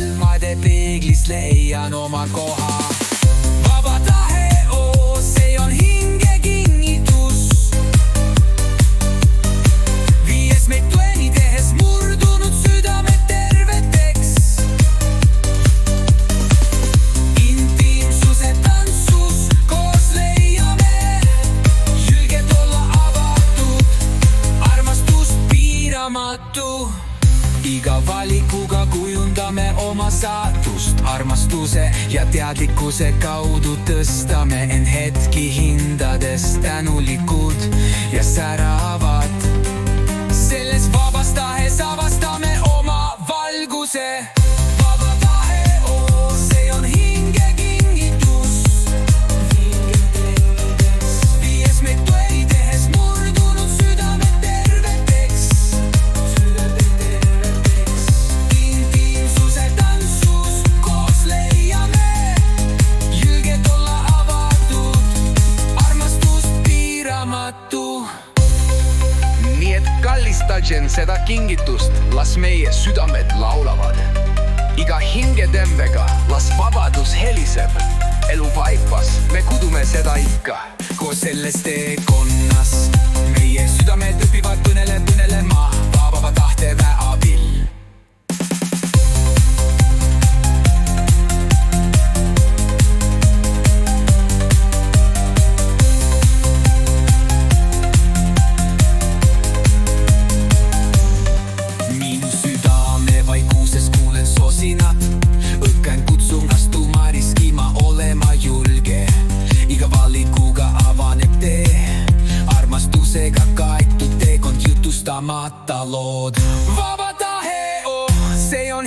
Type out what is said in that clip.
silmade peeglis leian oma koha. Vaba tahe, see on hinge kingitus. Viies meid tueni tehes murdunud südamed terveteks. Intiimsuse tantsus koos leiame julget olla avatud, armastus piiramatu. Iga valikuga kujundame oma saatust, armastuse ja teadlikkuse kaudu tõstame end hetki hindades tänulikud ja säravad. Selles vabas tahes avastame oma valguse. Vaba tahe, see on hinge kingitus. Viies meid tueni tehes murdunud südamed terveteks. Intiimsuse tantsus koos leiame julget olla avatud, armastus piiramatu. Nii et kallistagen seda kingitust, las meie südamed laulavad. Iga hingetembega las vabadus heliseb. Elu vaipas, me kudume seda ikka. Koos selles teekonnas meie südamed õpivad kõnelema vaba tahte väe abil. Minu südame vaikuuses kuulen sosinat, õkken kutsun astuma riskima olema julge. Iga valikuga avaneb tee, armastusega kaetud teekond jutustamata lood. Vaba tahe, see on